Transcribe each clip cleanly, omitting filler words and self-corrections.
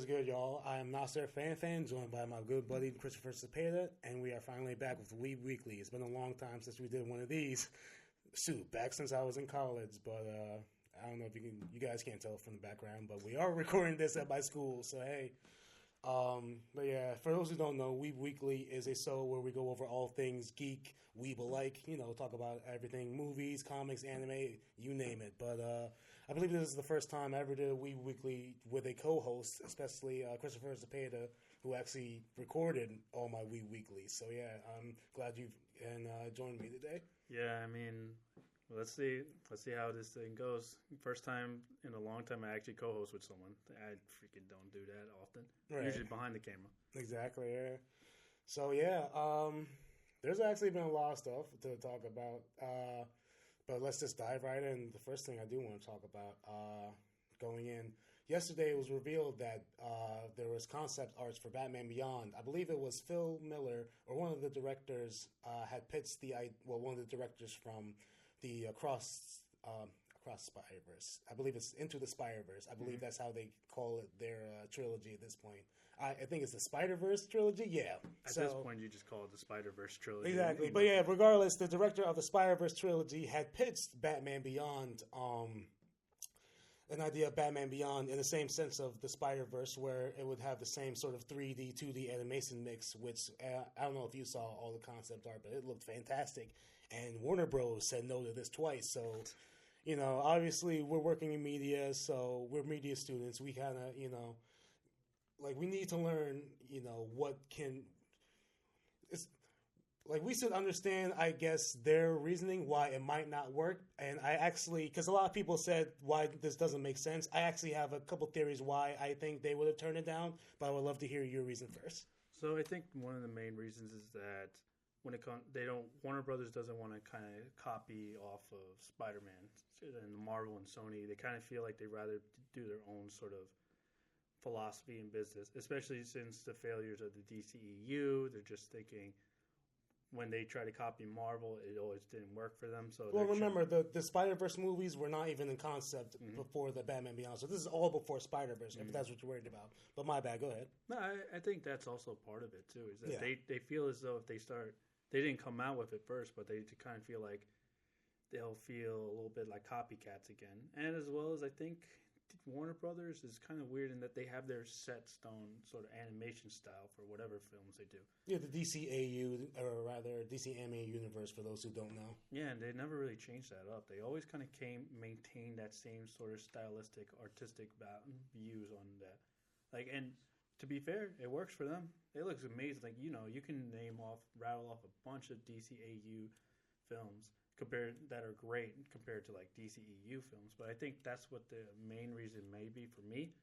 is good, y'all? I am Nasir Fanfan, joined by my good buddy Christopher Zepeda, and we are finally back with Weeb Weekly. It's been a long time since we did one of these. Back since I was in college, but I don't know if you guys can't tell from the background, but we are recording this at my school, so hey. But yeah, for those who don't know, Weeb Weekly is a show where we go over all things geek, weeb alike, talk about everything, movies, comics, anime, you name it. But I believe this is the first time I ever did a Weeb Weekly with a co-host, especially Christopher Zepeda, who actually recorded all my Weeb Weeklies. So yeah, I'm glad you can join me today. Yeah, I mean, let's see how this thing goes. First time in a long time I actually co-host with someone. I freaking don't do that often. Right. Usually behind the camera. Exactly, yeah. So yeah, there's actually been a lot of stuff to talk about. But let's just dive right in. The first thing I do want to talk about, going in, yesterday it was revealed that there was concept arts for Batman Beyond. I believe it was Phil Miller or one of the directors had pitched one of the directors from the Across Spider-Verse. I believe it's Into the Spider-Verse. I believe that's how they call it, their trilogy at this point. I think it's the Spider-Verse trilogy. Yeah. At this point, you just call it the Spider-Verse trilogy. Exactly. But yeah, regardless, the director of the Spider-Verse trilogy had pitched Batman Beyond, an idea of Batman Beyond in the same sense of the Spider-Verse, where it would have the same sort of 3D, 2D animation mix, which I don't know if you saw all the concept art, but it looked fantastic. And Warner Bros. Said no to this twice. So, obviously we're working in media, so we're media students. We kind of, we need to learn, we should understand, I guess, their reasoning, why it might not work. And I actually, because a lot of people said why this doesn't make sense, I actually have a couple theories why I think they would have turned it down, but I would love to hear your reason first. So I think one of the main reasons is that Warner Brothers doesn't want to kind of copy off of Spider-Man and Marvel and Sony. They kind of feel like they'd rather do their own sort of philosophy in business, especially since the failures of the DCEU. They're just thinking, when they try to copy Marvel, it always didn't work for them. So remember, the Spider-Verse movies were not even in concept before the Batman Beyond. So this is all before Spider-Verse, if that's what you're worried about. But my bad, go ahead. No, I think that's also part of it, too, is that they feel as though if they didn't come out with it first, but they kind of feel like they'll feel a little bit like copycats again. And as well as I think Warner Brothers is kind of weird in that they have their set stone sort of animation style for whatever films they do. Yeah, the DCAU, or rather DC Anime Universe, for those who don't know. Yeah, and they never really changed that up. They always kind of maintained that same sort of stylistic, artistic views on that. And to be fair, it works for them. It looks amazing. You can rattle off a bunch of DCAU films that are great compared to DCEU films. But I think that's what the main reason may be for me,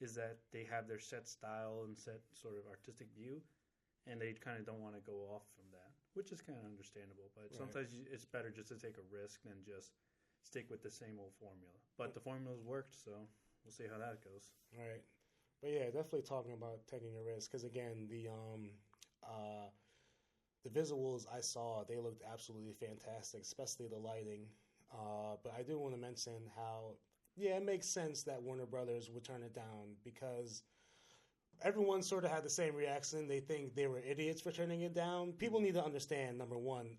is that they have their set style and set sort of artistic view, and they kind of don't want to go off from that, which is kind of understandable. But sometimes it's better just to take a risk than just stick with the same old formula. But the formula's worked, so we'll see how that goes. Right. But yeah, definitely talking about taking a risk, because again, the visuals I saw, they looked absolutely fantastic, especially the lighting. But I do want to mention how, it makes sense that Warner Brothers would turn it down, because everyone sort of had the same reaction. They think they were idiots for turning it down. People need to understand, number one,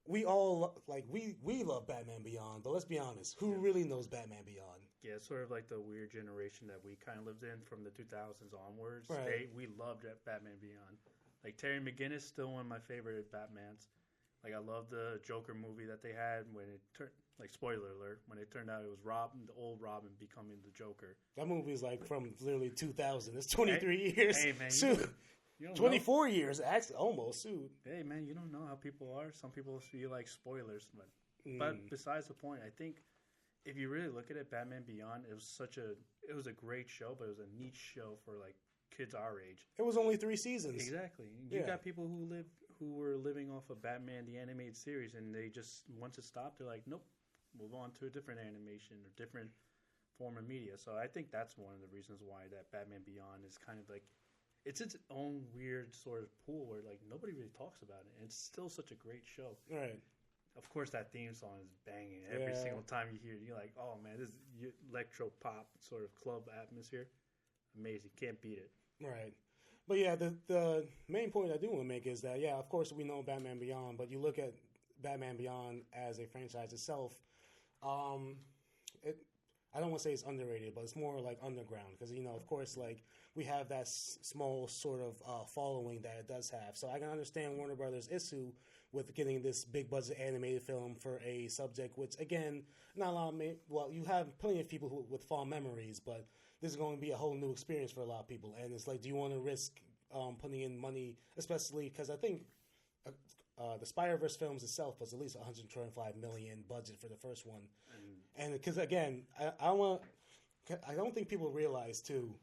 we all, we love Batman Beyond, but let's be honest, who really knows Batman Beyond? Yeah, it's sort of like the weird generation that we kind of lived in from the 2000s onwards. Right. We loved Batman Beyond. Terry McGinnis, still one of my favorite Batmans. I love the Joker movie that they had when it turned, spoiler alert, when it turned out it was Robin, the old Robin, becoming the Joker. That movie is from literally 2000. It's 23 years. Hey, man. You don't 24 years, actually, almost. Shoot. Hey, man, you don't know how people are. Some people feel like spoilers. But besides the point, I think if you really look at it, Batman Beyond, it was a great show, but it was a niche show for, kids our age. It was only 3 seasons. Exactly. You got people who were living off of Batman the animated series, and they just, once it stopped, they're like, nope, move on to a different animation or different form of media. So I think that's one of the reasons why that Batman Beyond is kind of it's its own weird sort of pool where nobody really talks about it, and it's still such a great show. Right. of course, that theme song is banging every single time you hear it. You're like, oh man, this is electro pop sort of club atmosphere. Amazing, can't beat it. Right. But yeah, the main point I do want to make is that, yeah, of course we know Batman Beyond, but you look at Batman Beyond as a franchise itself, I don't want to say it's underrated, but it's more like underground because, of course, like we have that small sort of following that it does have. So I can understand Warner Brothers' issue with getting this big budget animated film for a subject, which again, not a lot of, you have plenty of people with fond memories, but this is going to be a whole new experience for a lot of people. And it's like, do you want to risk putting in money, especially because I think the Spider-Verse films itself was at least $125 million budget for the first one. And because, again, I don't think people realize, too,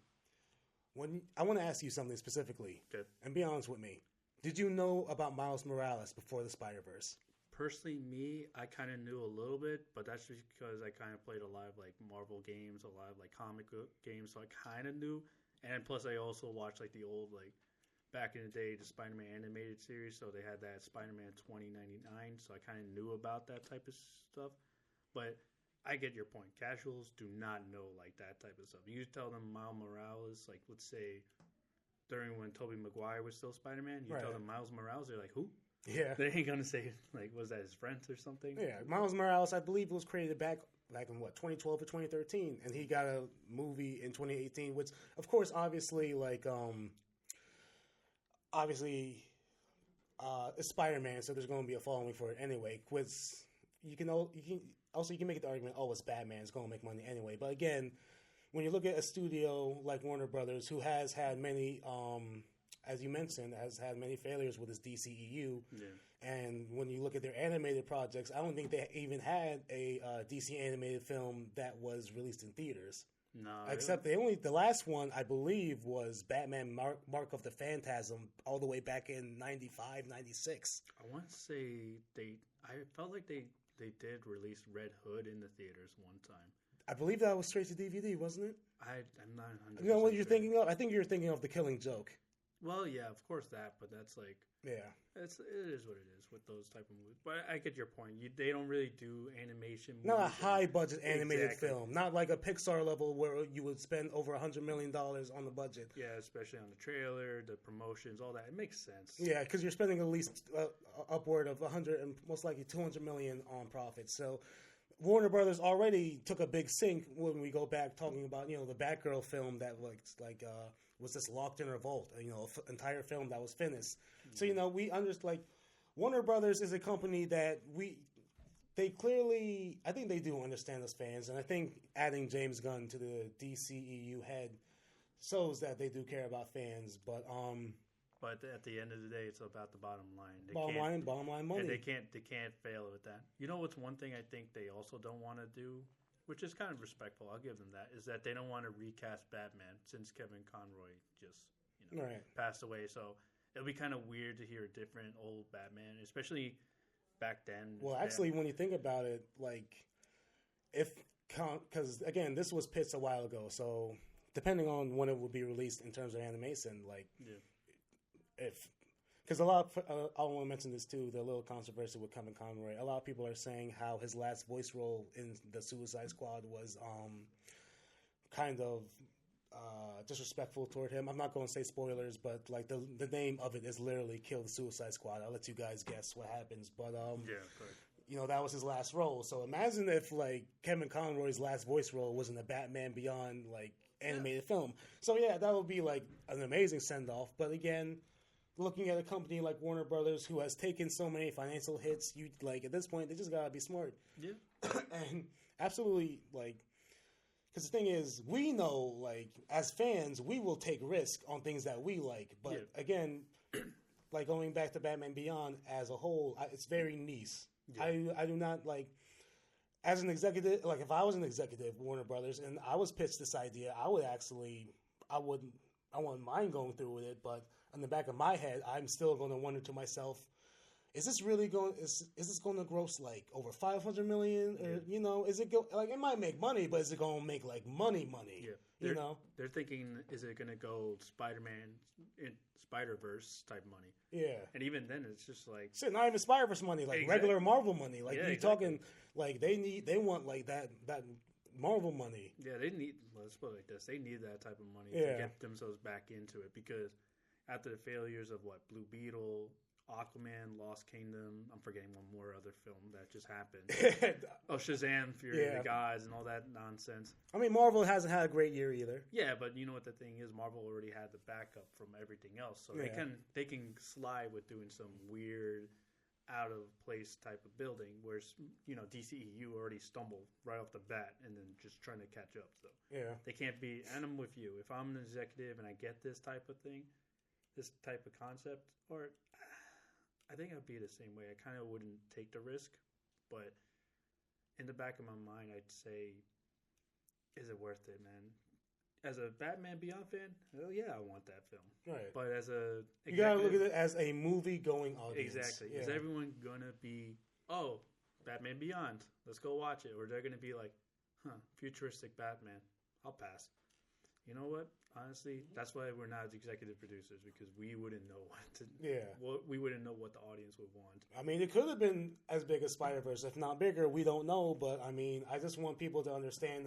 I want to ask you something specifically. Good. And be honest with me. Did you know about Miles Morales before the Spider-Verse? Personally, I kind of knew a little bit, but that's just because I kind of played a lot of like Marvel games, a lot of like comic games, so I kind of knew. And plus, I also watched like the old like back in the day the Spider-Man animated series, so they had that Spider-Man 2099, so I kind of knew about that type of stuff. But I get your point. Casuals do not know like that type of stuff. You tell them Miles Morales, like let's say during when Tobey Maguire was still Spider-Man, you tell them Miles Morales, they're like, who? Yeah. They ain't going to say, like, was that his friend or something? Yeah. Miles Morales, I believe, was created back in, 2012 or 2013. And he got a movie in 2018, which, of course, obviously, like, it's Spider-Man, so there's going to be a following for it anyway. Which you can make the argument, it's Batman, it's going to make money anyway. But again, when you look at a studio like Warner Brothers, who has had many, as you mentioned, has had many failures with its DCEU, and when you look at their animated projects, I don't think they even had a DC animated film that was released in theaters. No, except the last one I believe was Batman Mark of the Phantasm, all the way back in 95, 96. I want to say I felt like they did release Red Hood in the theaters one time. I believe that was straight to DVD, wasn't it? I'm not 100%. You know what you're thinking of? I think you're thinking of The Killing Joke. Well, yeah, of course that, but that's like... Yeah. It is what it is with those type of movies. But I get your point. They don't really do animation movies. Not a high-budget animated film. Not like a Pixar level where you would spend over $100 million on the budget. Yeah, especially on the trailer, the promotions, all that. It makes sense. Yeah, because you're spending at least upward of 100 and most likely 200 million on profits. So Warner Brothers already took a big sink when we go back talking about, the Batgirl film that was just locked in a vault, entire film that was finished. Mm-hmm. So, we understand, Warner Brothers is a company that they clearly, I think they do understand us fans, and I think adding James Gunn to the DCEU head shows that they do care about fans, but at the end of the day, it's about the bottom line. Bottom line money. And they can't fail with that. You know what's one thing I think they also don't want to do, which is kind of respectful, I'll give them that, is that they don't want to recast Batman since Kevin Conroy just passed away. So it'll be kind of weird to hear a different old Batman, especially back then. Well, actually, when you think about it, because again, this was pitched a while ago, so depending on when it will be released in terms of animation, because I want to mention this too, the little controversy with Kevin Conroy. A lot of people are saying how his last voice role in the Suicide Squad was kind of disrespectful toward him. I'm not going to say spoilers, but the name of it is literally Kill the Suicide Squad. I'll let you guys guess what happens. But that was his last role. So imagine if Kevin Conroy's last voice role was in a Batman Beyond animated film. So yeah, that would be an amazing send off. But again, looking at a company like Warner Brothers, who has taken so many financial hits, at this point, they just gotta be smart. Yeah. And absolutely, because the thing is, we know, as fans, we will take risk on things that we like. But again, going back to Batman Beyond as a whole, it's very niche. Yeah. I do not, as an executive, if I was an executive, Warner Brothers, and I was pitched this idea, I wouldn't mind going through with it, but in the back of my head, I'm still going to wonder to myself, is this really going? Is this going to gross like over 500 million? Or is it like it might make money, but is it going to make like money? Yeah, they're thinking, is it going to go Spider-Man in Spider-Verse type money? Yeah, and even then, it's just like shit, not even Spider-Verse money, like regular Marvel money. Like you're talking, like they want like that Marvel money. Yeah, let's put it like this: they need that type of money to get themselves back into it, because after the failures of Blue Beetle, Aquaman, Lost Kingdom, I'm forgetting one more other film that just happened. Shazam, Fury of the Gods, and all that nonsense. I mean, Marvel hasn't had a great year either. Yeah, but you know what the thing is? Marvel already had the backup from everything else, so they can slide with doing some weird, out of place type of building. Whereas DCEU already stumbled right off the bat, and then just trying to catch up. So they can't be. And I'm with you. If I'm an executive and I get this type of thing, this type of concept, or I think I'd be the same way. I kind of wouldn't take the risk, but in the back of my mind, I'd say, is it worth it, man? As a Batman Beyond fan, hell yeah, I want that film. Right. But as a... You got to look at it as a movie-going audience. Exactly. Yeah. Is everyone going to be, Batman Beyond, let's go watch it? Or they're going to be like, futuristic Batman, I'll pass. You know what? Honestly, that's why we're not executive producers, because we wouldn't know we wouldn't know what the audience would want. I mean, it could have been as big as Spider-Verse, if not bigger. We don't know, but I mean, I just want people to understand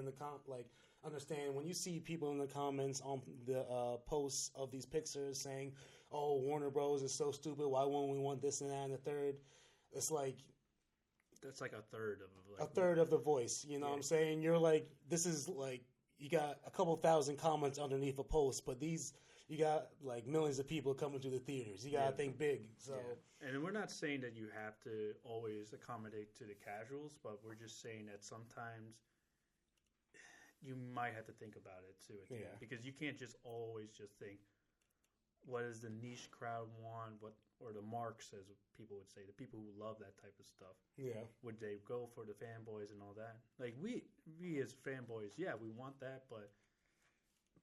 understand when you see people in the comments on the posts of these pictures saying, "Oh, Warner Bros. Is so stupid. Why won't we want this and that and the third?" It's like that's like a third of the voice. You know what I'm saying? You're like, this is like. You got a couple thousand comments underneath a post, but you got like millions of people coming to the theaters. You got to think big. So, and we're not saying that you have to always accommodate to the casuals, but we're just saying that sometimes you might have to think about it too. Because you can't just always just think, what does the niche crowd want? Or the marks, as people would say, the people who love that type of stuff. Yeah. Would they go for the fanboys and all that? Like we as fanboys, we want that, but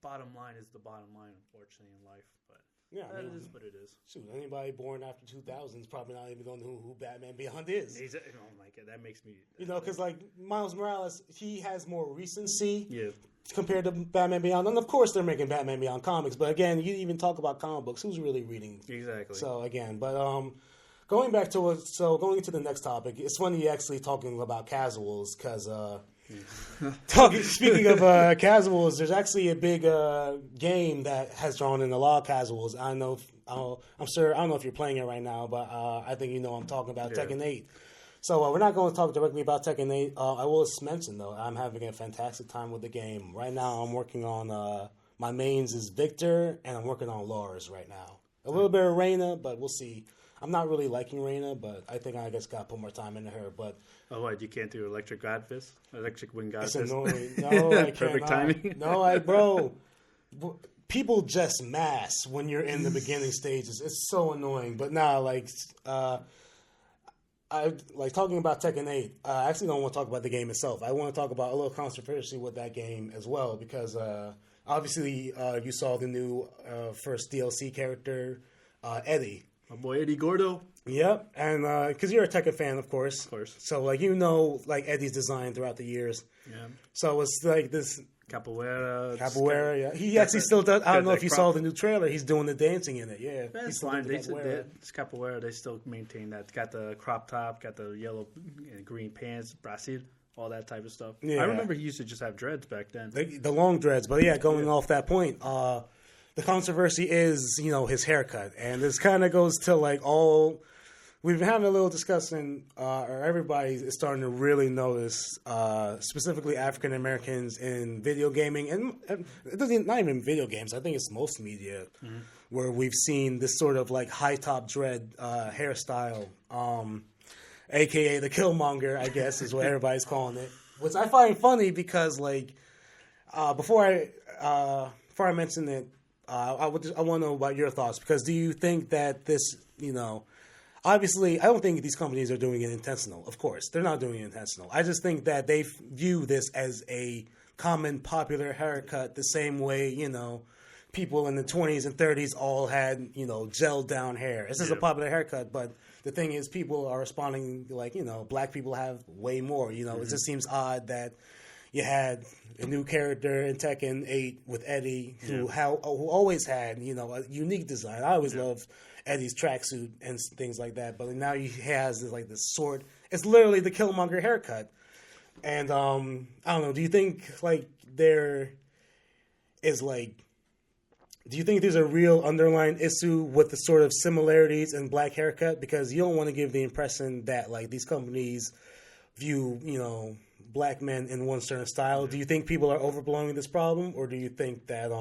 bottom line is the bottom line, unfortunately, in life. But it is what it is. Shoot, anybody born after 2000 is probably not even going to know who Batman Beyond is. Oh my God, that makes me... because like Miles Morales, he has more recency compared to Batman Beyond. And of course they're making Batman Beyond comics, but again, you even talk about comic books. Who's really reading? Exactly. So again, but going into the next topic, it's funny actually talking about casuals, because... Speaking of casuals, there's actually a big game that has drawn in a lot of casuals. I don't know if you're playing it right now, but I think I'm talking about Tekken 8. So we're not going to talk directly about Tekken 8. I will just mention, though, I'm having a fantastic time with the game. Right now, I'm working on my mains is Victor, and I'm working on Lars right now. A little bit of Reina, but we'll see. I'm not really liking Reina, but I think I just got to put more time into her. But you can't do Electric Godfist? Electric Wind Godfist? It's annoying. No, I can't. Perfect timing. No, bro. People just mass when you're in the beginning stages. It's so annoying. But I like talking about Tekken 8. I actually don't want to talk about the game itself. I want to talk about a little controversy with that game as well, because obviously you saw the new first DLC character, Eddie. My boy Eddie Gordo. Yep, and because you're a Tekken fan, of course. Of course. So, Eddie's design throughout the years. Yeah. So it's like this... Capoeira, yeah. He actually still does... I don't know if you saw the new trailer. He's doing the dancing in it, yeah. That's fine. It's Capoeira. They still maintain that. Got the crop top, got the yellow and green pants, Brazil, all that type of stuff. Yeah. I remember he used to just have dreads back then. The long dreads. But, going off that point... the controversy is, his haircut. And this kind of goes to, we've been having a little discussion, or everybody is starting to really notice, specifically African Americans in video gaming. And it doesn't, not even video games. I think it's most media where we've seen this sort of, high top dread hairstyle, a.k.a. the Killmonger, I guess, is what everybody's calling it. Which I find funny because, before I mention it, I want to know about your thoughts, because do you think that this, obviously, I don't think these companies are doing it intentional. Of course, they're not doing it intentional. I just think that they view this as a common, popular haircut the same way, people in the 20s and 30s all had, gelled down hair. This is a popular haircut, but the thing is, people are responding like, black people have way more. It just seems odd that you had a new character in Tekken 8 with Eddie, who always had, a unique design. I always loved Eddie's tracksuit and things like that, but now he has this sword. It's literally the Killmonger haircut. And I don't know. Do you think there is do you think there's a real underlying issue with the sort of similarities in black haircut? Because you don't want to give the impression that these companies view black men in one certain style. Do you think people are overblowing this problem, or do you think that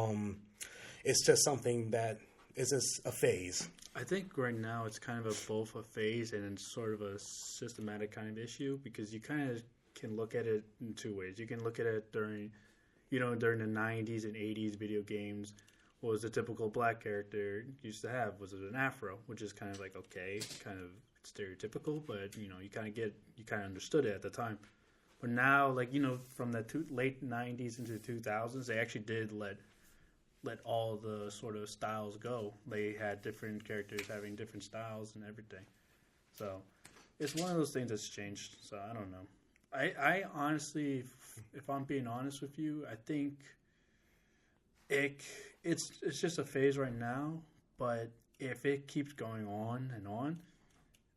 it's just something that is just a phase? I think right now it's kind of both a phase and sort of a systematic kind of issue, because you kind of can look at it in two ways. You can look at it during the 90s and 80s video games. What was the typical black character used to have? Was it an afro, which is kind of okay, kind of stereotypical, but you kind of understood it at the time. But now, from the late 90s into 2000s, they actually did let all the sort of styles go. They had different characters having different styles and everything. So it's one of those things that's changed. So I don't know. I honestly, if I'm being honest with you, I think it's just a phase right now. But if it keeps going on and on,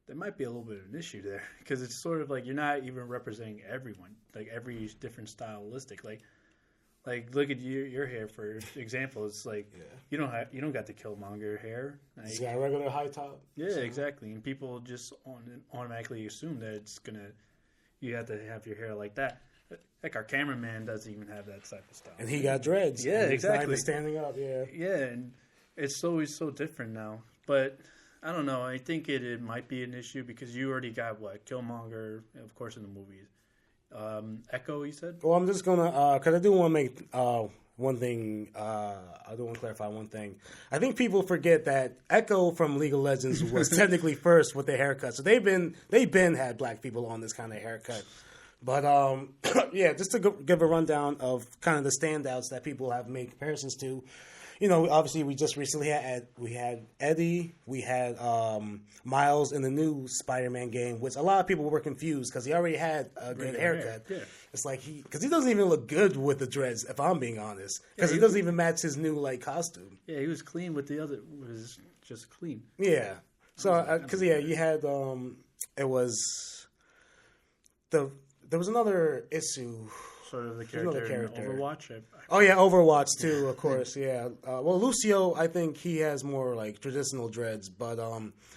there might be a little bit of an issue there, because it's sort of you're not even representing everyone, every different stylistic. Look at your hair for example. It's you don't got the Killmonger hair. It's got a regular high top. Yeah, so. Exactly. And people just automatically assume that you have to have your hair like that. Our cameraman doesn't even have that type of style. And he got dreads. Yeah, exactly. Standing up. Yeah. Yeah, and it's always so different now. But I don't know. I think it might be an issue because you already got Killmonger, of course, in the movies. Echo, you said? Well, I'm just gonna because I do want to make one thing. I do want to clarify one thing. I think people forget that Echo from League of Legends was technically first with the haircut. So they've been had black people on this kind of haircut. But yeah, just to give a rundown of kind of the standouts that people have made comparisons to. Obviously we just recently had Eddie, we had Miles in the new Spider-Man game, which a lot of people were confused because he already had a good haircut. Yeah. It's because he doesn't even look good with the dreads, if I'm being honest, because he doesn't even match his new costume. Yeah, he was clean with the other. Was just clean. Yeah. So because you had it was there was another issue. Sort of the character in Overwatch. Oh yeah, Overwatch too, of course. Yeah. Well, Lucio, I think he has more traditional dreads, but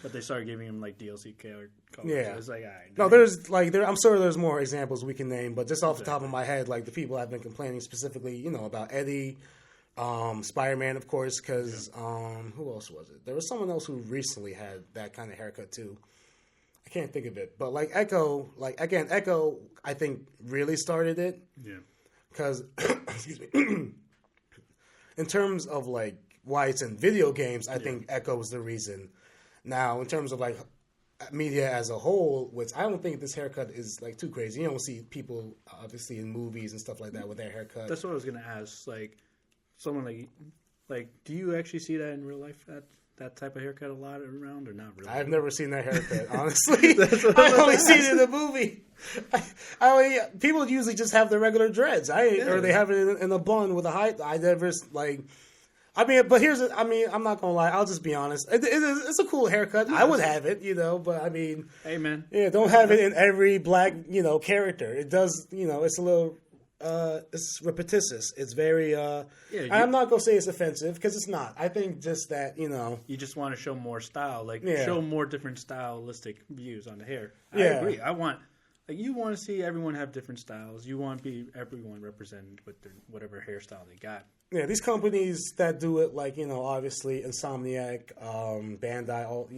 they started giving him DLC colors. Yeah. So it's all right. No, there's I'm sure there's more examples we can name, but just off the top of my head, the people have been complaining specifically, about Eddie, Spider-Man, of course, because who else was it? There was someone else who recently had that kind of haircut too. I can't think of it, but Echo, Echo, I think really started it. Yeah. Because, excuse me, in terms of why it's in video games, I think Echo was the reason. Now, in terms of media as a whole, which I don't think this haircut is too crazy. You don't see people obviously in movies and stuff like that with their haircut. That's what I was gonna ask. Someone do you actually see that in real life? That type of haircut a lot around, or not really? I've never seen that haircut, honestly. I've only seen it in the movie. People usually just have the regular dreads, or they have it in a bun with a high. I never but I'm not gonna lie. I'll just be honest. It's a cool haircut. I would have it, but hey man, yeah, don't have it in every black, character. It does, it's a little. It's repetitious. It's very. I'm not gonna say it's offensive because it's not. I think just that you just want to show more style, show more different stylistic views on the hair. I agree. I want you want to see everyone have different styles. You want everyone represented with whatever hairstyle they got. Yeah, these companies that do it, obviously Insomniac, Bandai, all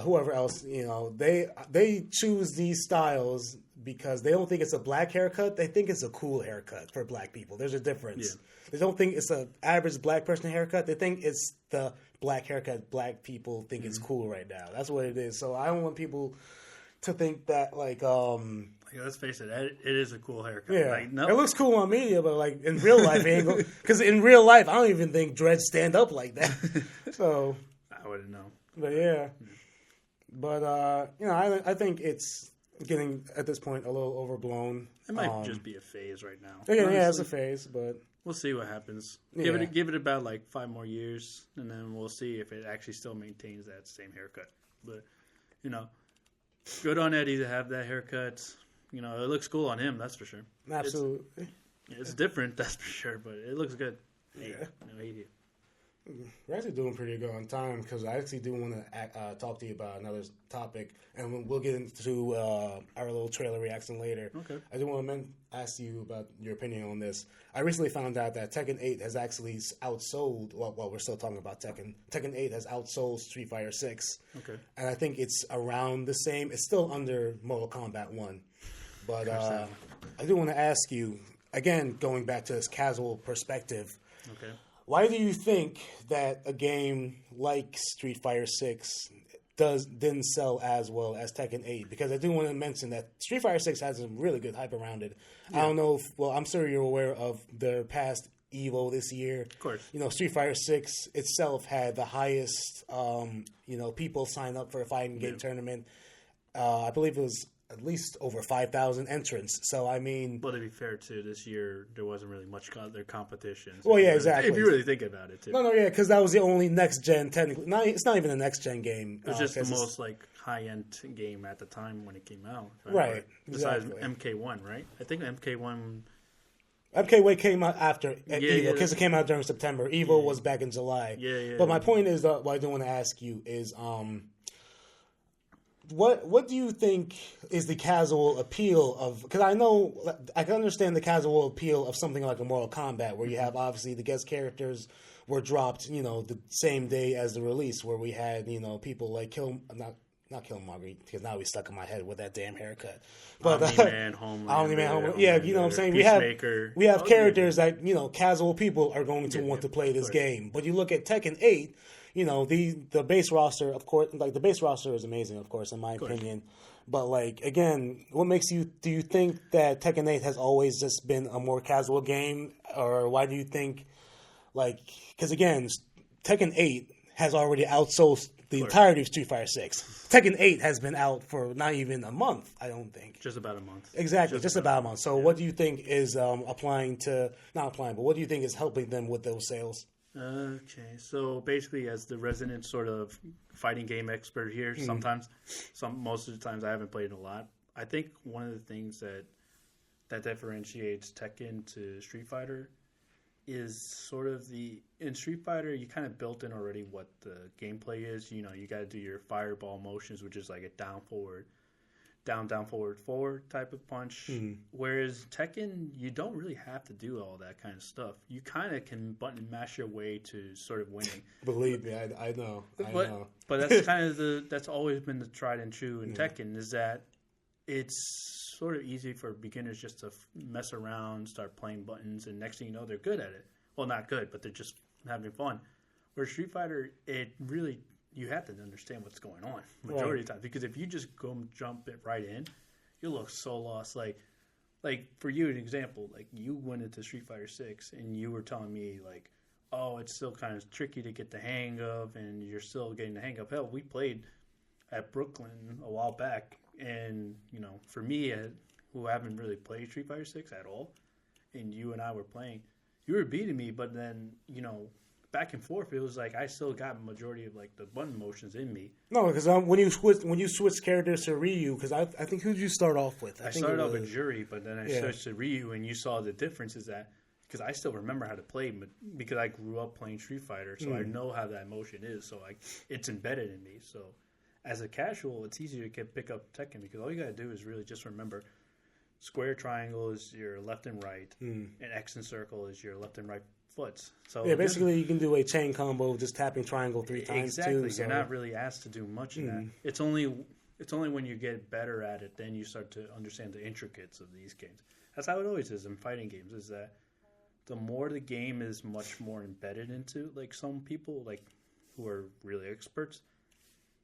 whoever else, they choose these styles because they don't think it's a black haircut. They think it's a cool haircut for black people. There's a difference. Yeah. They don't think it's an average black person haircut. They think it's the black haircut black people think it's cool right now. That's what it is. So I don't want people to think that Like, let's face it, it is a cool haircut. Yeah, Like, no, it looks cool on media, but like in real life, because in real life, I don't even think dreads stand up like that. So I wouldn't know. But yeah, but I think it's getting at this point a little overblown. It might just be a phase right now. Yeah, it's a phase, but we'll see what happens. Yeah. Give it about like 5 more years, and then we'll see if it actually still maintains that same haircut. But good on Eddie to have that haircut. It looks cool on him, that's for sure. Absolutely. It's different, that's for sure, but it looks good. Yeah. Hey, We're actually doing pretty good on time because I actually do want to talk to you about another topic, and we'll get into our little trailer reaction later. Okay. I do want to ask you about your opinion on this. I recently found out that Tekken 8 has actually outsold, well, we're still talking about Tekken. Tekken 8 has outsold Street Fighter 6. Okay. And I think it's around the same. It's still under Mortal Kombat 1. But I do want to ask you, again, going back to this casual perspective, okay. Why do you think that a game like Street Fighter 6 didn't sell as well as Tekken 8? Because I do want to mention that Street Fighter 6 has some really good hype around it. Yeah. I don't know I'm sure you're aware of their past Evo this year. Of course. Street Fighter 6 itself had the highest, people sign up for a fighting game tournament. I believe it was at least over 5,000 entrants. So, I mean... Well, to be fair, too, this year there wasn't really much other competitions. Well, yeah, exactly. If you really think about it, too. No, yeah, because that was the only next-gen, technically. It's not even a next-gen game. It was just the most, high-end game at the time when it came out. Right, besides exactly. MK1, right? I think MK1... MK1 came out after Evo, because it came out during September. Evo was back in July. Yeah. But my point is, what I do want to ask you is... What do you think is the casual appeal of? Because I can understand the casual appeal of something like a Mortal Kombat, where you have obviously the guest characters were dropped, the same day as the release, where we had people like not Killmonger, because now he's stuck in my head with that damn haircut. But Omni-Man, Homelander, yeah, you know what I'm saying. We have characters that casual people are going to want to play this game. But you look at Tekken 8. The base roster, of course, the base roster is amazing, of course, in my opinion. But, again, what makes do you think that Tekken 8 has always just been a more casual game? Or why do you think, because, again, Tekken 8 has already outsold the entirety of Street Fighter 6. Tekken 8 has been out for not even a month, I don't think. Just about a month. Exactly, just about a month. So what do you think is but what do you think is helping them with those sales? Okay, so basically, as the resident sort of fighting game expert here, most of the times I haven't played a lot. I think one of the things that differentiates Tekken to Street Fighter is sort of in Street Fighter, you kind of built in already what the gameplay is. You got to do your fireball motions, which is like a down, forward, forward type of punch. Whereas Tekken, you don't really have to do all that kind of stuff. You kind of can button mash your way to sort of winning. Believe me, I know. But that's kind of that's always been the tried and true in Tekken, is that it's sort of easy for beginners just to mess around, start playing buttons, and next thing you know, they're good at it. Well, not good, but they're just having fun. Whereas Street Fighter, you have to understand what's going on majority of the time, because if you just go and jump it right in, you look so lost. Like for you, an example, like you went into Street Fighter 6 and you were telling me it's still kind of tricky to get the hang of, and you're still getting the hang of. Hell, we played at Brooklyn a while back, and for me, who haven't really played Street Fighter 6 at all, and you and I were playing, you were beating me, but then back and forth, it was like I still got majority of the button motions in me. No, because when you switch characters to Ryu, because I think who did you start off with? I started off with Juri, but then I switched to Ryu, and you saw the difference is that because I still remember how to play, because I grew up playing Street Fighter, so I know how that motion is. So it's embedded in me. So as a casual, it's easier to pick up Tekken, because all you got to do is really just remember square triangle is your left and right, and X and circle is your left and right foots. So basically you can do a chain combo just tapping triangle 3 times too. Exactly. So. You're not really asked to do much of that. It's only when you get better at it, then you start to understand the intricacies of these games. That's how it always is in fighting games, is that the more the game is much more embedded into, some people who are really experts,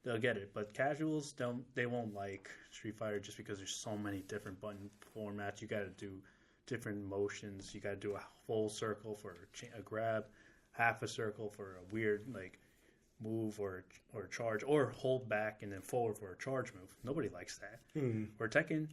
they'll get it. But casuals they won't like Street Fighter just because there's so many different button formats. You got to do different motions. You got to do a full circle for a grab, half a circle for a weird like move or charge, or hold back and then forward for a charge move. Nobody likes that. Or Tekken,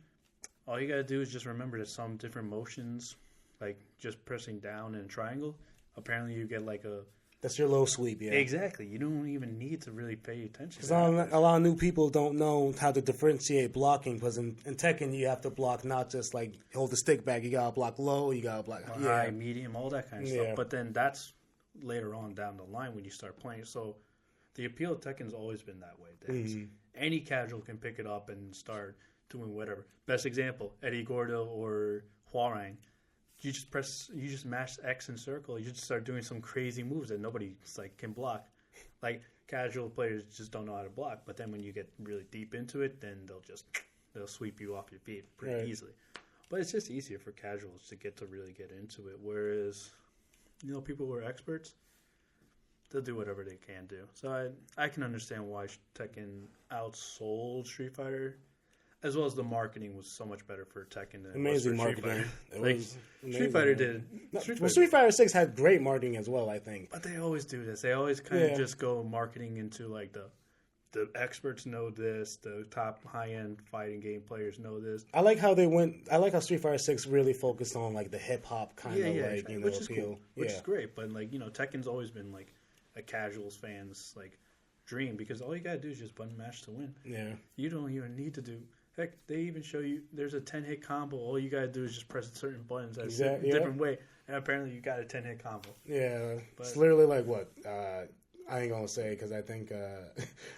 all you got to do is just remember that some different motions, like just pressing down in a triangle, apparently you get like a... That's your low sweep, yeah. Exactly. You don't even need to really pay attention. Because a lot of new people don't know how to differentiate blocking. Because in Tekken, you have to block not just like hold the stick back. You got to block low. You got to block high, medium, all that kind of stuff. But then that's later on down the line when you start playing. So the appeal of Tekken's always been that way. Any casual can pick it up and start doing whatever. Best example, Eddie Gordo or Huarang. You just mash X and circle. You just start doing some crazy moves that nobody can block. Like casual players just don't know how to block. But then when you get really deep into it, then they'll sweep you off your feet pretty easily. But it's just easier for casuals to really get into it. Whereas, people who are experts, they'll do whatever they can do. So I can understand why Tekken outsold Street Fighter. As well as the marketing was so much better for Tekken than amazing it was for marketing. Street Fighter did. Street Fighter 6 had great marketing as well, I think. But they always do this. They always kind of just go marketing into like the experts know this, the top high end fighting game players know this. I like how Street Fighter 6 really focused on like the hip hop kind of exactly. Which is appeal. Cool. Which is great. But Tekken's always been like a casuals fan's like dream, because all you gotta do is just button mash to win. Yeah. You don't even need to do. Heck, they even show you there's a 10-hit combo. All you gotta do is just press certain buttons a different way, and apparently you got a 10-hit combo. Yeah, it's literally like what I ain't gonna say, because I think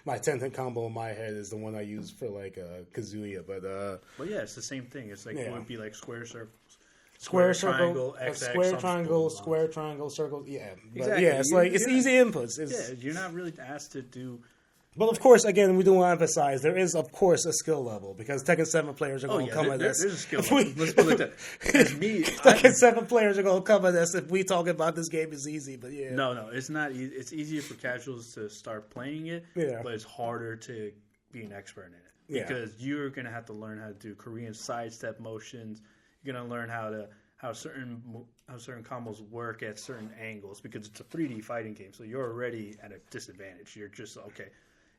my 10-hit combo in my head is the one I use for like Kazuya, but yeah, it's the same thing. It's like it would be like square circles. Square circle, triangle, X, square triangle, square triangle, circle. Yeah, exactly. Yeah, it's easy inputs. You're not really asked to do. But of course, again, we do want to emphasize there is, of course, a skill level, because Tekken 7 players are going to come at this. There's a skill level. Let's put it like that. As me, Tekken 7 players are going to come at this if we talk about this game is easy. But yeah, no, it's not. It's easier for casuals to start playing it, but it's harder to be an expert in it because you're going to have to learn how to do Korean sidestep motions. You're going to learn how certain combos work at certain angles, because it's a 3D fighting game, so you're already at a disadvantage. You're just okay.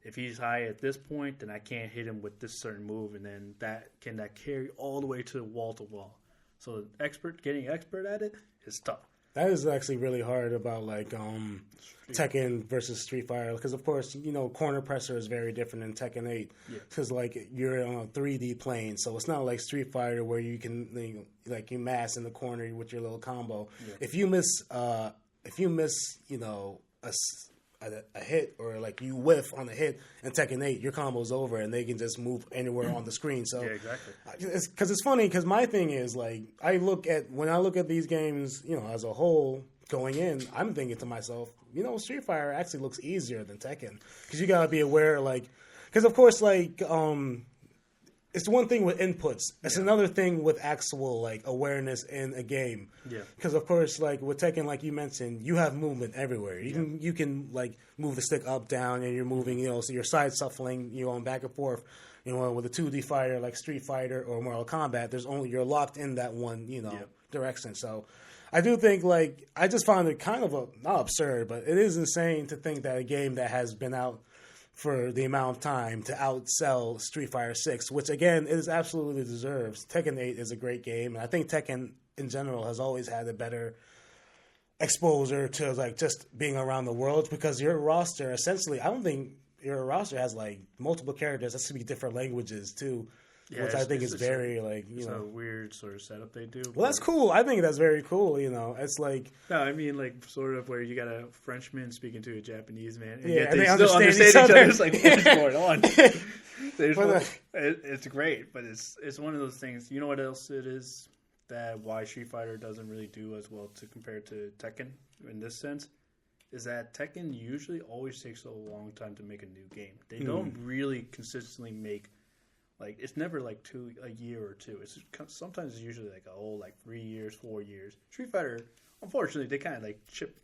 If he's high at this point, then I can't hit him with this certain move, and then that carry all the way to wall to wall. So getting expert at it is tough. That is actually really hard about like Tekken versus Street Fighter, because of course corner presser is very different in Tekken 8 because like you're on a 3D plane, so it's not like Street Fighter where you can you mass in the corner with your little combo. Yeah. If you miss a hit, or like you whiff on a hit in Tekken 8, your combo's over and they can just move anywhere on the screen. So exactly. It's funny, because my thing is like when I look at these games, as a whole going in, I'm thinking to myself, Street Fighter actually looks easier than Tekken, because you gotta be aware, because of course it's one thing with inputs. It's another thing with actual awareness in a game. Yeah. Because of course, with Tekken, like you mentioned, you have movement everywhere. You can move the stick up, down, and you're moving. So you're side shuffling. You're going back and forth. With a 2D fighter like Street Fighter or Mortal Kombat, you're locked in that one direction. So I do think I just found it kind of not absurd, but it is insane to think that a game that has been out for the amount of time to outsell Street Fighter 6, which again it absolutely deserves. Tekken 8 is a great game, and I think Tekken in general has always had a better exposure to just being around the world, because your roster essentially, I don't think your roster has multiple characters that speak different languages too. Which I think is very it's a weird sort of setup they do. Well, that's cool. I think that's very cool. It's no, I mean sort of where you got a Frenchman speaking to a Japanese man, and yet they still understand each other. It's what's going on? It's great, but it's one of those things. You know what else it is that why Street Fighter doesn't really do as well compared to Tekken in this sense is that Tekken usually always takes a long time to make a new game. They don't really consistently make. It's never a year or two. Sometimes it's usually 3 years, 4 years. Street Fighter, unfortunately, they kind of chip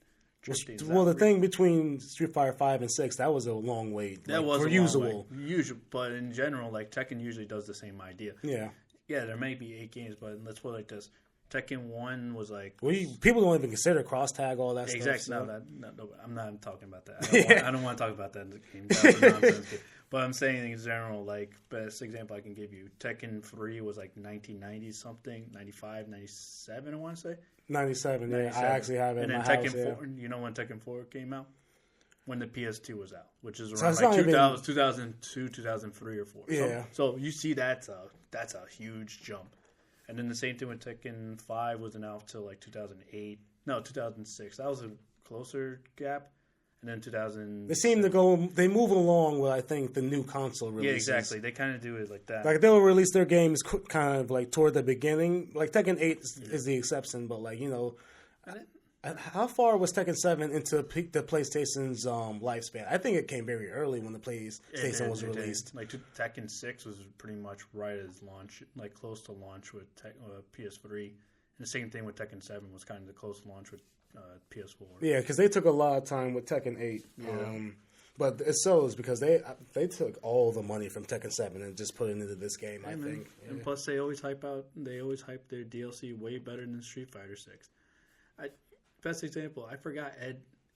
Well, the thing between Street Fighter 5 and 6, that was a long wait. That was for usable. Usual, but in general, like Tekken usually does the same idea. Yeah. Yeah, there may be 8 games, but let's put it like this: Tekken 1 was like people don't even consider cross tag all that stuff. Exactly. So. No, I'm not talking about that. I don't want to talk about that in the game. That was a nonsense game. But I'm saying in general, like best example I can give you, Tekken 3 was like 1990 something, 95, 97, I want to say. 97, yeah. I actually have it in my house. And then Tekken 4, you know when Tekken 4 came out? When the PS2 was out, which is So around it's like not 2002, 2003 or 4. Yeah. So you see that's a huge jump. And then the same thing with Tekken 5 wasn't out till like 2008. No, 2006. That was a closer gap. And then 2000. They move along with, I think, the new console releases. Yeah, exactly. They kind of do it like that. Like, they'll release their games kind of like toward the beginning. Like, Tekken 8 is the exception, but like, you know. How far was Tekken 7 into the PlayStation's lifespan? I think it came very early when the PlayStation was released. Like Tekken 6 was pretty much right as launch, like close to launch with PS3. And the same thing with Tekken 7 was kind of the close launch with PS4. Yeah, because they took a lot of time with Tekken 8. Yeah. But it shows because they took all the money from Tekken 7 and just put it into this game, I think. Yeah. And plus they always hype their DLC way better than Street Fighter 6. Best example, I forgot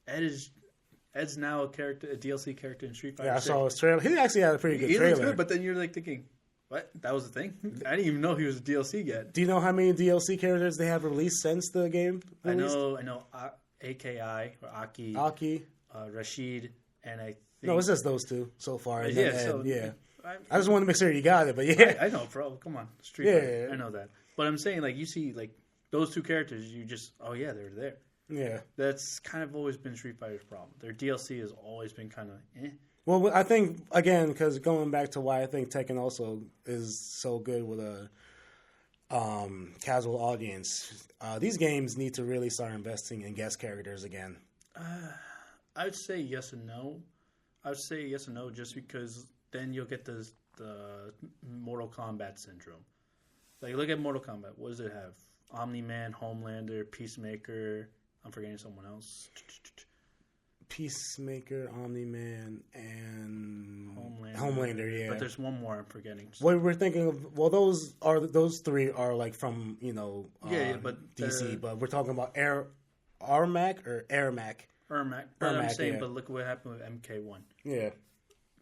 Ed's now a DLC character in Street Fighter 6. Yeah, I saw his trailer. He actually had a pretty good trailer. Looks good, but then you're like thinking, what? That was the thing? I didn't even know he was a DLC yet. Do you know how many DLC characters they have released since the game released? I know AKI or Aki, Rashid, and I think... No, it's just those two so far. And yeah, I just wanted to make sure you got it, but yeah. I know, bro. Come on. Street Fighter. I know that. But I'm saying, like, you see, like, those two characters, you just, oh yeah, they're there. Yeah. That's kind of always been Street Fighter's problem. Their DLC has always been kind of eh. Well, I think, again, because going back to why I think Tekken also is so good with a casual audience, these games need to really start investing in guest characters again. I would say yes and no. I would say yes and no just because then you'll get the Mortal Kombat syndrome. Like, look at Mortal Kombat. What does it have? Omni-Man, Homelander, Peacemaker... I'm forgetting someone else. Peacemaker, Omni-Man, and Homelander. Yeah, but there's one more I'm forgetting. What we're thinking of, well, those three are like from but DC. But we're talking about Ermac. But I'm saying, but look what happened with MK1. Yeah.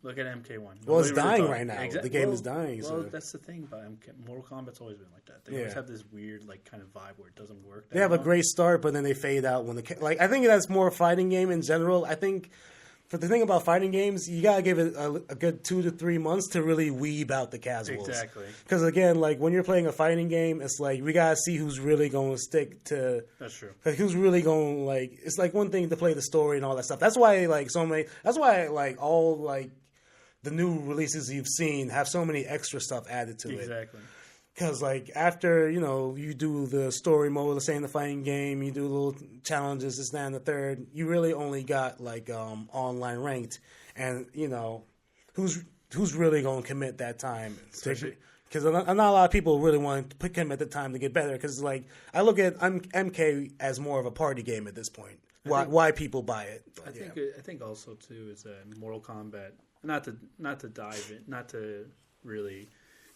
Look at MK1. Well, it's dying right now. The game is dying. Well, so. That's the thing about MK. Mortal Kombat's always been like that. They always have this weird, like, kind of vibe where it doesn't work. They have a great start, but then they fade out when I think that's more a fighting game in general. I think for the thing about fighting games, you gotta give it a good 2 to 3 months to really weeb out the casuals. Exactly. Because again, like when you're playing a fighting game, it's like we gotta see who's really going to stick to. That's true. Like who's really going like it's like one thing to play the story and all that stuff. That's why all like the new releases you've seen have so many extra stuff added to it. Exactly. Because, like, after, you do the story mode, let's say in the fighting game, you do little challenges, this, that, and the third, you really only got, like, online ranked. And, who's really going to commit that time? Because not a lot of people really want to commit the time to get better. Because, like, I look at MK as more of a party game at this point. Why people buy it. But, I think also, too, is Mortal Kombat... Not to dive in, not to really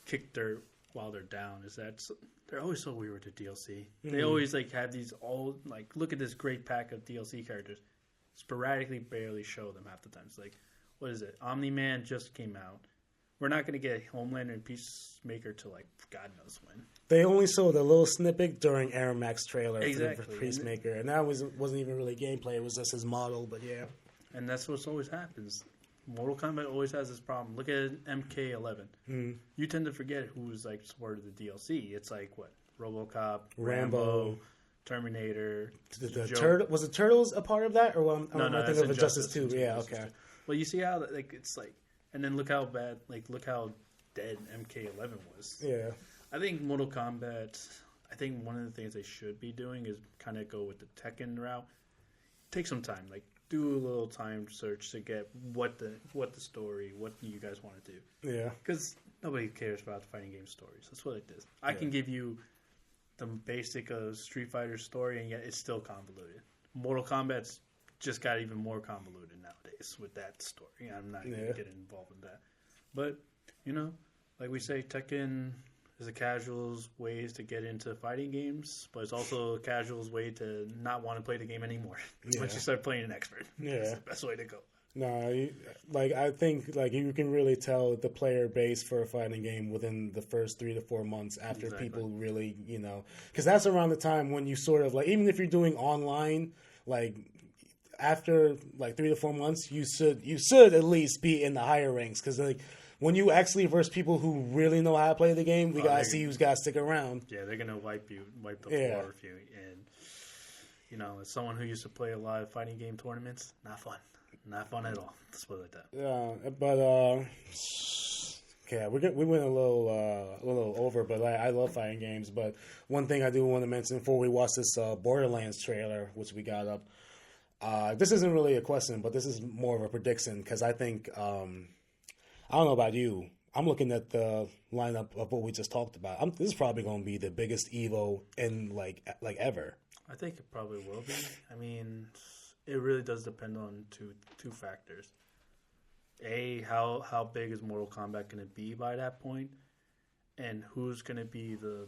kick dirt while they're down. Is that they're always so weird with the DLC. They always like have these look at this great pack of DLC characters. Sporadically, barely show them half the time. It's like, what is it? Omni-Man just came out. We're not going to get Homelander and Peacemaker till like God knows when. They only showed a little snippet during Ermac's trailer for Peacemaker, and that wasn't even really gameplay. It was just his model, but yeah. And that's what's always happens. Mortal Kombat always has this problem. Look at MK11. You tend to forget who's like part of the DLC. It's like what? RoboCop, Rambo, Terminator. Was the Turtles a part of that, or what? No, I think of Injustice 2. Yeah, okay. Well, you see how like it's like, and then look how bad, like look how dead MK11 was. Yeah. I think Mortal Kombat. I think one of the things they should be doing is kind of go with the Tekken route. Take some time, like. Do a little time search to get what the story, what you guys want to do. Yeah. Because nobody cares about fighting game stories. That's what it is. I can give you the basic Street Fighter story, and yet it's still convoluted. Mortal Kombat's just got even more convoluted nowadays with that story. I'm not going to get involved in that. But, like we say, Tekken is a casual's ways to get into fighting games, but it's also a casual's way to not want to play the game anymore once you start playing an expert. Yeah. That's the best way to go. No, I think you can really tell the player base for a fighting game within the first 3 to 4 months after people really, because that's around the time when you sort of even if you're doing online, after 3 to 4 months, you should at least be in the higher ranks because when you actually verse people who really know how to play the game, we gotta see who's gotta stick around. Yeah, they're gonna wipe the floor with you. And as someone who used to play a lot of fighting game tournaments, not fun at all. Let's put it like that. Yeah, but we went a little over, but I love fighting games. But one thing I do want to mention before we watch this Borderlands trailer, which we got up, this isn't really a question, but this is more of a prediction because I think. I don't know about you. I'm looking at the lineup of what we just talked about. This is probably going to be the biggest Evo in ever. I think it probably will be. I mean, it really does depend on two factors. A, how big is Mortal Kombat going to be by that point, and who's going to be the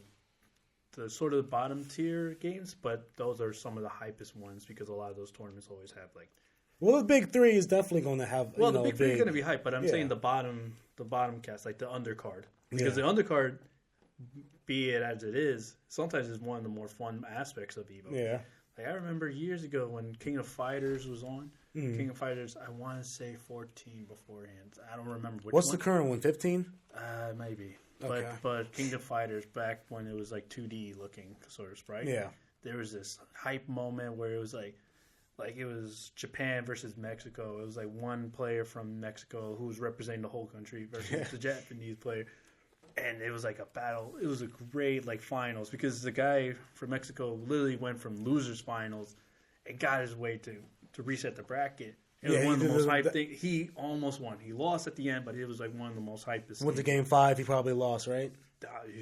sort of bottom tier games. But those are some of the hypest ones because a lot of those tournaments always have Well, the big three is definitely going to have. Well, the big three is going to be hype, but I'm saying the bottom cast, the undercard, because the undercard, be it as it is, sometimes is one of the more fun aspects of Evo. Yeah. I remember years ago when King of Fighters was on. King of Fighters, I want to say 14 beforehand. I don't remember which. What's the current one? 15? Maybe. Okay. But King of Fighters back when it was 2D looking sort of sprite. Yeah. There was this hype moment where it was like it was Japan versus Mexico. It was one player from Mexico who was representing the whole country versus the Japanese player. And it was a battle. It was a great finals because the guy from Mexico literally went from losers finals and got his way to reset the bracket. It was one of the most hyped things. He almost won. He lost at the end, but it was one of the most hypest. Went to game 5, he probably lost, right?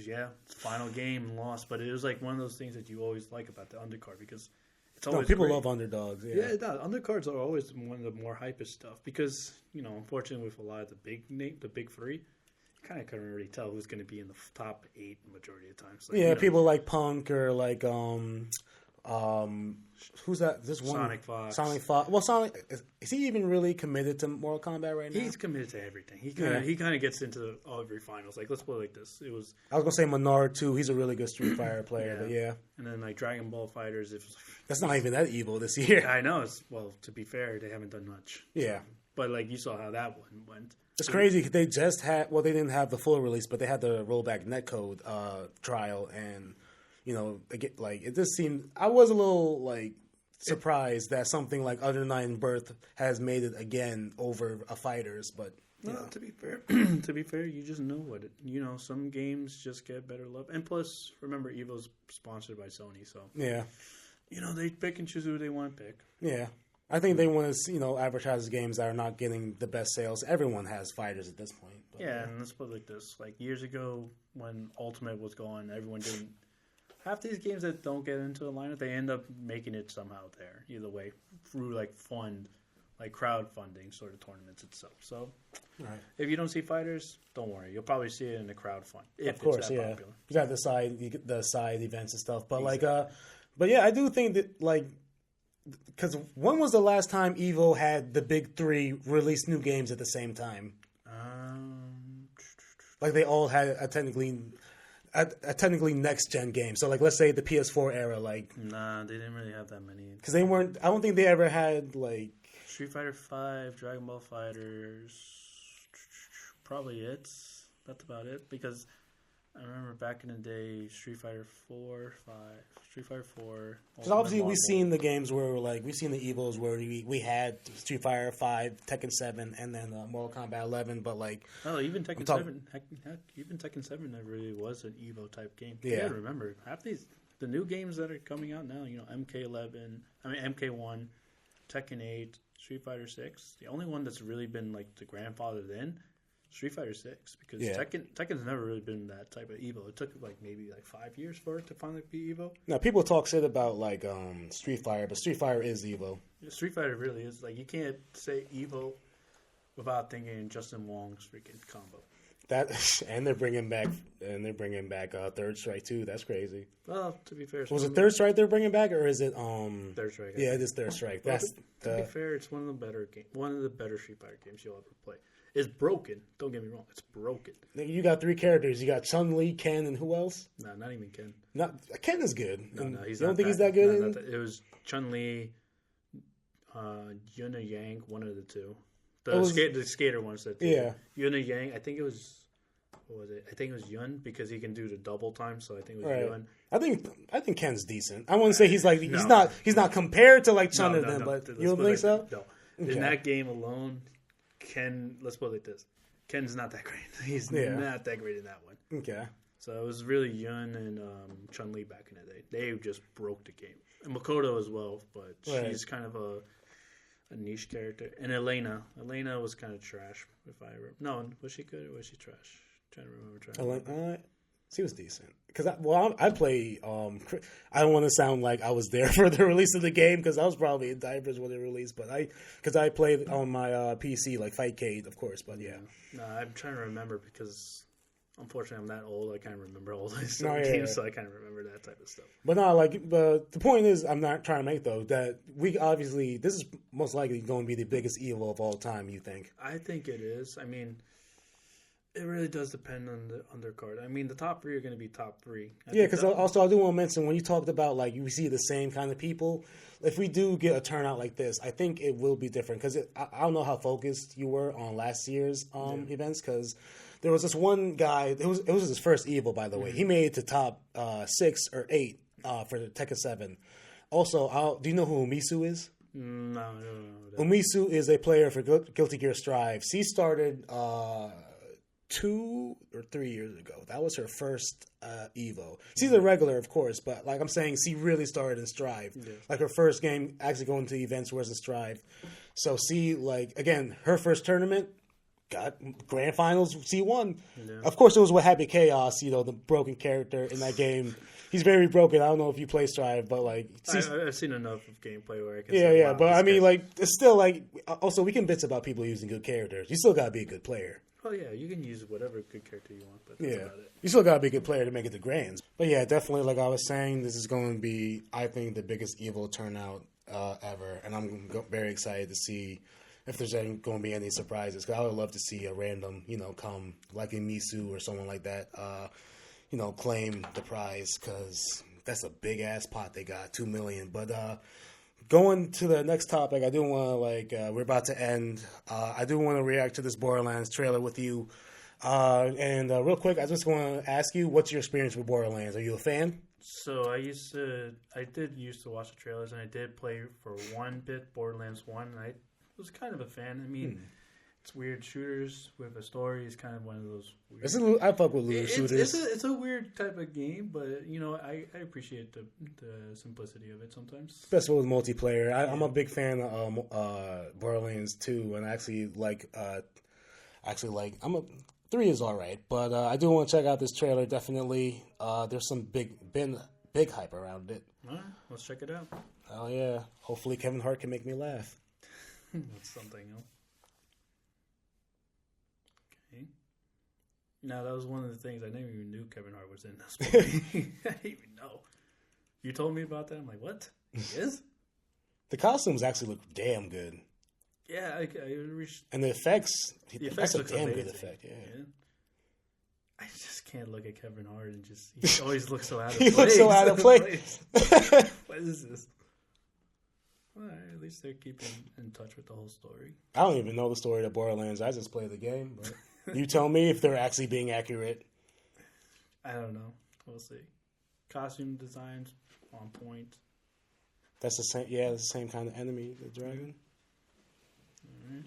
Yeah, final game and lost. But it was one of those things that you always like about the undercard because it's always people great. love underdogs. Yeah, it does. Undercards are always one of the more hypest stuff because unfortunately with a lot of the big three, you kind of couldn't really tell who's going to be in the top 8 majority of the times. People like Punk or who's that? This one Sonic Fox. Sonic Fox. Well, Sonic is he even really committed to Mortal Kombat right now? He's committed to everything. He kind of gets into every finals. Let's put it like this. I was gonna say Menard too. He's a really good Street Fighter player. But and then Dragon Ball Fighters. That's not even that evil this year. I know. To be fair, they haven't done much. Yeah, but you saw how that one went. It's crazy. They just had they didn't have the full release, but they had the rollback netcode trial and. It just seemed. I was a little surprised that something like Under Nine Birth has made it again over a fighters, but to be fair, you just know what it. Some games just get better love, and plus, remember, Evo's sponsored by Sony, so yeah, they pick and choose who they want to pick. Yeah, I think they want to advertise games that are not getting the best sales. Everyone has fighters at this point. But, and let's put it like this: years ago when Ultimate was gone, everyone didn't. Half these games that don't get into the lineup, they end up making it somehow there, either way, through crowdfunding sort of tournaments itself. So, if you don't see fighters, don't worry, you'll probably see it in the crowd fund. Of course, yeah. Popular. You got the side events and stuff, but but yeah, I do think that because when was the last time Evo had the big three release new games at the same time? They all had a technically next gen game. So let's say the PS4 era, nah, they didn't really have that many. Because they weren't. I don't think they ever had Street Fighter 5, Dragon Ball Fighters. Probably that's about it. Because I remember back in the day, Street Fighter 4, 5, Street Fighter 4. Because obviously we've seen the games where we've seen the Evos where we had Street Fighter 5, Tekken 7, and then Mortal Kombat 11. But even Tekken 7, even Tekken 7 never really was an Evo type game. Yeah, remember half the new games that are coming out now. MK1, Tekken 8, Street Fighter 6. The only one that's really been the grandfathered in Street Fighter 6, because Yeah. Tekken's never really been that type of Evo. It took maybe 5 years for it to finally be Evo. Now people talk shit about Street Fighter, but Street Fighter is Evo. Yeah, Street Fighter really is you can't say Evo without thinking Justin Wong's freaking combo. That and they're bringing back Third Strike too. That's crazy. Well, to be fair, Was it Third Strike they're bringing back, or is it Third Strike? Yeah, it is Third Strike. Well, That's to be fair, it's one of the better Street Fighter games you'll ever play. It's broken. Don't get me wrong. It's broken. You got 3 characters. You got Chun-Li, Ken, and who else? No, not even Ken. Ken is good. No, he's you not. Don't think he's that good? No, it was Chun-Li, Yuna Yang, one of the two. The skater ones that did. Yeah. Yuna Yang, I think it was. What was it? I think it was Yun because he can do the double time. So I think it was Right. Yun. I think Ken's decent. I wouldn't say he's not compared to Chun or them, but you don't think so? No. Okay. In that game alone, Ken. Let's put it like this: Ken's not that great. He's not that great in that one. Okay. So it was really Yun and Chun-Li back in the day. They just broke the game. And Makoto as well, but she's kind of a niche character. And Elena was kind of trash. Was she good or was she trash? I'm trying to remember. She was decent. Because I play. I don't want to sound like I was there for the release of the game because I was probably in diapers when it released. But I played on my PC like Fightcade, of course. But yeah. No, I'm trying to remember because unfortunately I'm that old. I can't remember all these games, so I can't remember that type of stuff. But no, the point is, I'm not trying to make though that this is most likely going to be the biggest Evo of all time. You think? I think it is. I mean. It really does depend on the undercard. I mean, the top 3 are going to be top 3. Because also I do want to mention when you talked about you see the same kind of people. If we do get a turnout like this, I think it will be different because I don't know how focused you were on last year's events because there was this one guy. It was his first Evo, by the way. He made it to top 6 or 8 for the Tekken 7. Also, do you know who Umisu is? No, I don't know. Umisu is a player for Guilty Gear Strive. She started 2 or 3 years ago. That was her first Evo. She's a regular, of course, but I'm saying, she really started in Strive. Yeah. Her first game actually going to events was in Strive. So she, again, her first tournament got grand finals. She won. Yeah. Of course, it was with Happy Chaos, the broken character in that game. He's very broken. I don't know if you play Strive, but I've seen enough of gameplay where I can. Yeah, wow, but I mean, it's still also we can bitch about people using good characters. You still gotta be a good player. Oh yeah, you can use whatever good character you want, but that's about it. You still gotta be a good player to make it to Grands. But yeah, definitely, like I was saying, this is going to be, I think, the biggest Evo turnout ever, and I'm very excited to see if there's going to be any surprises. Because I would love to see a random, come like a Misu or someone like that, claim the prize because that's a big ass pot they got, $2 million. But going to the next topic, I do want to we're about to end. I do want to react to this Borderlands trailer with you. And real quick, I just want to ask you, what's your experience with Borderlands? Are you a fan? So I did used to watch the trailers, and I did play for one bit Borderlands 1, and I was kind of a fan. I mean, it's weird shooters with a story is kind of one of those weird... I fuck with looter shooters. It's a weird type of game, but, I appreciate the simplicity of it sometimes. Especially with multiplayer. I'm a big fan of Borderlands 2, and I actually like... 3 is all right, but I do want to check out this trailer, definitely. There's some big hype around it. All right, let's check it out. Oh, yeah. Hopefully Kevin Hart can make me laugh. That's something else. Okay. Now, that was one of the things I never even knew Kevin Hart was in this movie. I didn't even know. You told me about that. I'm like, what? He is? The costumes actually look damn good. Yeah, I reached... And the effects that's a damn amazing. Good effect, yeah. I just can't look at Kevin Hart and he always looks so out of He place. looks so out of place. What is this? Well, at least they're keeping in touch with the whole story. I don't even know the story of Borderlands. I just play the game, but you tell me if they're actually being accurate. I don't know. We'll see. Costume designs on point. That's the same. Yeah, it's the same kind of enemy, the dragon. Right.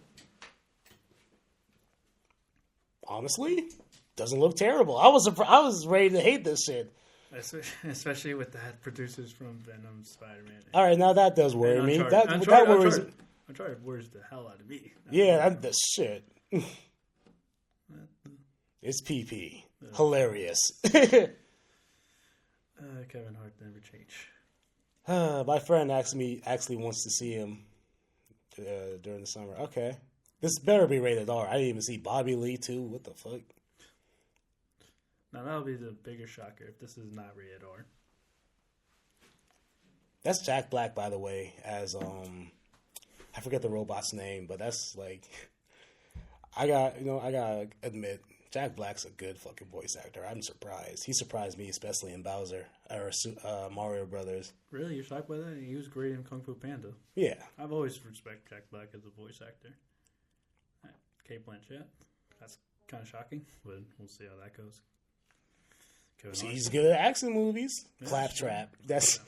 Honestly, doesn't look terrible. I was ready to hate this shit. Especially with that producers from Venom, Spider-Man. All right, now that does worry me. That worries. Uncharted worries the hell out of me. Yeah, that's shit. It's PP. Hilarious. Kevin Hart never change. My friend actually wants to see him during the summer. Okay. This better be rated R. I didn't even see Bobby Lee, too. What the fuck? Now, that'll be the bigger shocker if this is not rated R. That's Jack Black, by the way, as, I forget the robot's name, but that's, like, I gotta admit, Jack Black's a good fucking voice actor. I'm surprised. He surprised me, especially in Bowser, or Mario Brothers. Really? You're shocked by that? He was great in Kung Fu Panda. Yeah. I've always respected Jack Black as a voice actor. Kate Blanchett. That's kind of shocking, but we'll see how that goes. He's good at action movies. Yeah, Claptrap. That's...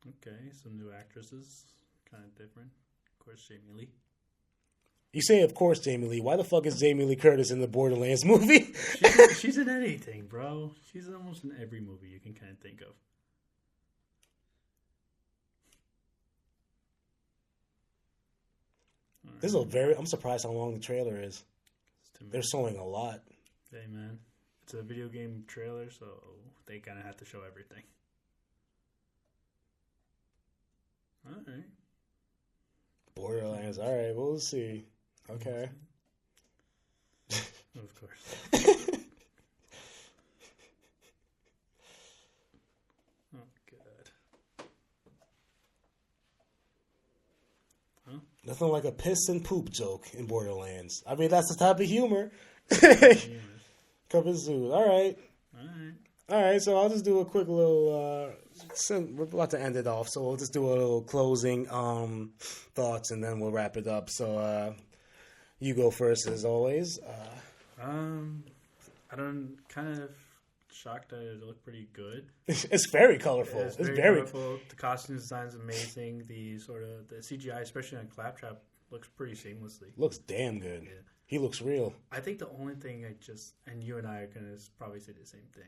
Okay, some new actresses. Kind of different. Of course, Jamie Lee. You say, of course, Jamie Lee. Why the fuck is Jamie Lee Curtis in the Borderlands movie? She's in anything, bro. She's almost in every movie you can kind of think of. This is I'm surprised how long the trailer is. They're showing a lot. Hey, man. It's a video game trailer, so they kind of have to show everything. All right. Borderlands. All right, we'll see. Okay. Of course. Oh, God. Huh? Nothing like a piss and poop joke in Borderlands. I mean, that's the type of humor. Cup of Zoo. All right. All right, so I'll just do a quick little... we're about to end it off, so we'll just do a little closing thoughts, and then we'll wrap it up. So you go first, as always. I don't... Kind of shocked that it looked pretty good. It's very colorful. It's very colorful. The costume design is amazing. The CGI, especially on Claptrap, looks pretty seamlessly. Looks damn good. Yeah. He looks real. I think the only thing and you and I are going to probably say the same thing.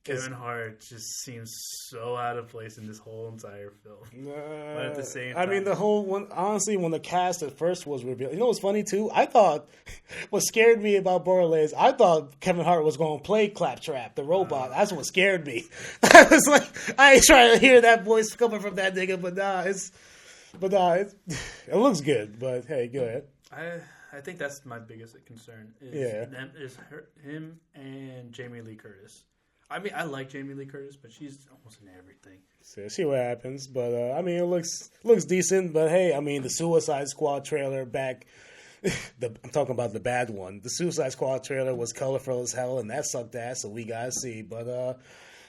Kevin Hart just seems so out of place in this whole entire film. But at the same time... I mean, the whole one... Honestly, when the cast at first was revealed... You know what's funny, too? I thought... What scared me about Borderlands, I thought Kevin Hart was going to play Claptrap, the robot. That's what scared me. I was like, I ain't trying to hear that voice coming from that nigga, but it looks good. But, hey, go ahead. I think that's my biggest concern. Him and Jamie Lee Curtis. I mean, I like Jamie Lee Curtis, but she's almost in everything. So see what happens. But, I mean, it looks decent. But, hey, I mean, the Suicide Squad trailer back... I'm talking about the bad one. The Suicide Squad trailer was colorful as hell, and that sucked ass, so we got to see. But,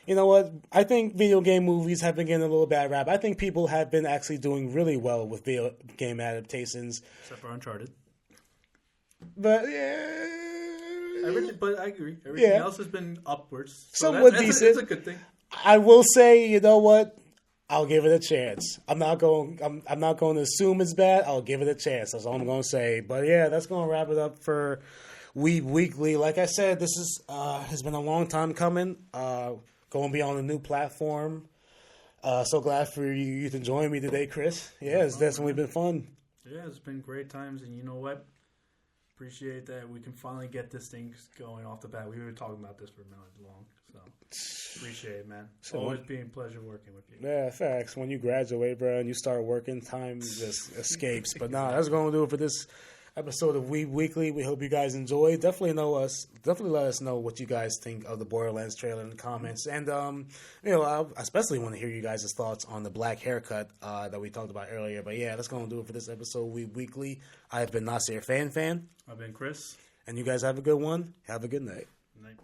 you know what? I think video game movies have been getting a little bad rap. I think people have been actually doing really well with video game adaptations. Except for Uncharted. But, yeah... But I agree. Everything else has been upwards. So somewhat decent. It's a good thing. I will say, you know what? I'll give it a chance. I'm not going to assume it's bad. I'll give it a chance. That's all I'm going to say. But yeah, that's going to wrap it up for Weeb Weekly. Like I said, this has been a long time coming. Going to be on a new platform. So glad for you to join me today, Chris. Yeah, it's definitely been fun. Yeah, it's been great times, and you know what? Appreciate that we can finally get this thing going off the bat. We were talking about this for a minute long, so appreciate it, man. It's always been a pleasure working with you. Yeah, facts. When you graduate, bro, and you start working, time just escapes. But that's going to do it for this episode of Weeb Weekly. We hope you guys enjoy. Definitely let us know what you guys think of the Borderlands trailer in the comments. And I especially want to hear you guys' thoughts on the black haircut that we talked about earlier. But yeah, that's going to do it for this episode of Weeb Weekly. I've been Nasir Fanfan. I've been Chris. And you guys have a good one. Have a good night. Good night.